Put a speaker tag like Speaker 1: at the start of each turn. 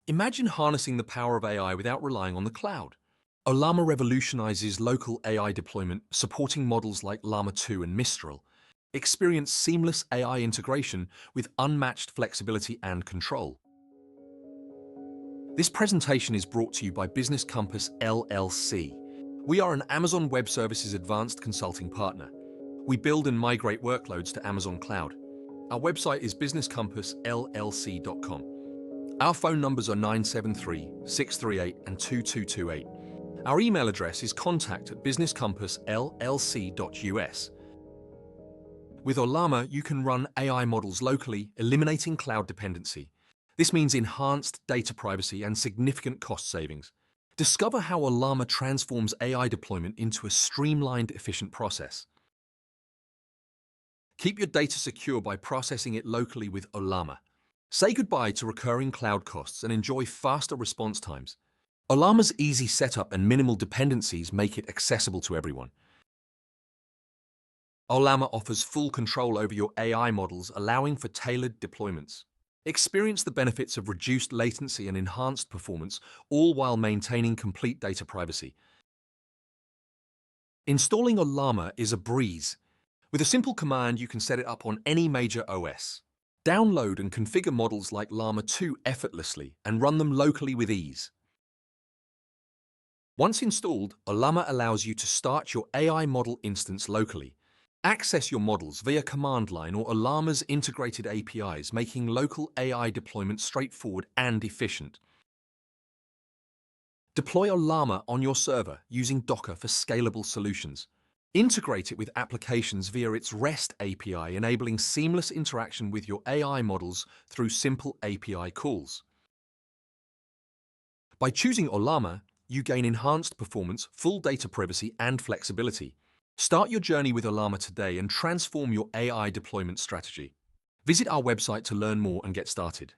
Speaker 1: Imagine harnessing the power of AI without relying on the cloud. Ollama revolutionizes local AI deployment, supporting models like Llama 2 and Mistral. Experience seamless AI integration with unmatched flexibility and control. This presentation is brought to you by Business Compass LLC. We are an Amazon Web Services advanced consulting partner. We build and migrate workloads to Amazon Cloud. Our website is businesscompassllc.com. Our phone numbers are 973-638 and 2228. Our email address is contact@businesscompassllc.us. With Ollama, you can run AI models locally, eliminating cloud dependency. This means enhanced data privacy and significant cost savings. Discover how Ollama transforms AI deployment into a streamlined, efficient process. Keep your data secure by processing it locally with Ollama. Say goodbye to recurring cloud costs and enjoy faster response times. Ollama's easy setup and minimal dependencies make it accessible to everyone. Ollama offers full control over your AI models, allowing for tailored deployments. Experience the benefits of reduced latency and enhanced performance, all while maintaining complete data privacy. Installing Ollama is a breeze. With a simple command, you can set it up on any major OS. Download and configure models like Llama 2 effortlessly and run them locally with ease. Once installed, Ollama allows you to start your AI model instance locally. Access your models via command line or Ollama's integrated APIs, making local AI deployment straightforward and efficient. Deploy Ollama on your server using Docker for scalable solutions. Integrate it with applications via its REST API, enabling seamless interaction with your AI models through simple API calls. By choosing Ollama, you gain enhanced performance, full data privacy, and flexibility. Start your journey with Ollama today and transform your AI deployment strategy. Visit our website to learn more and get started.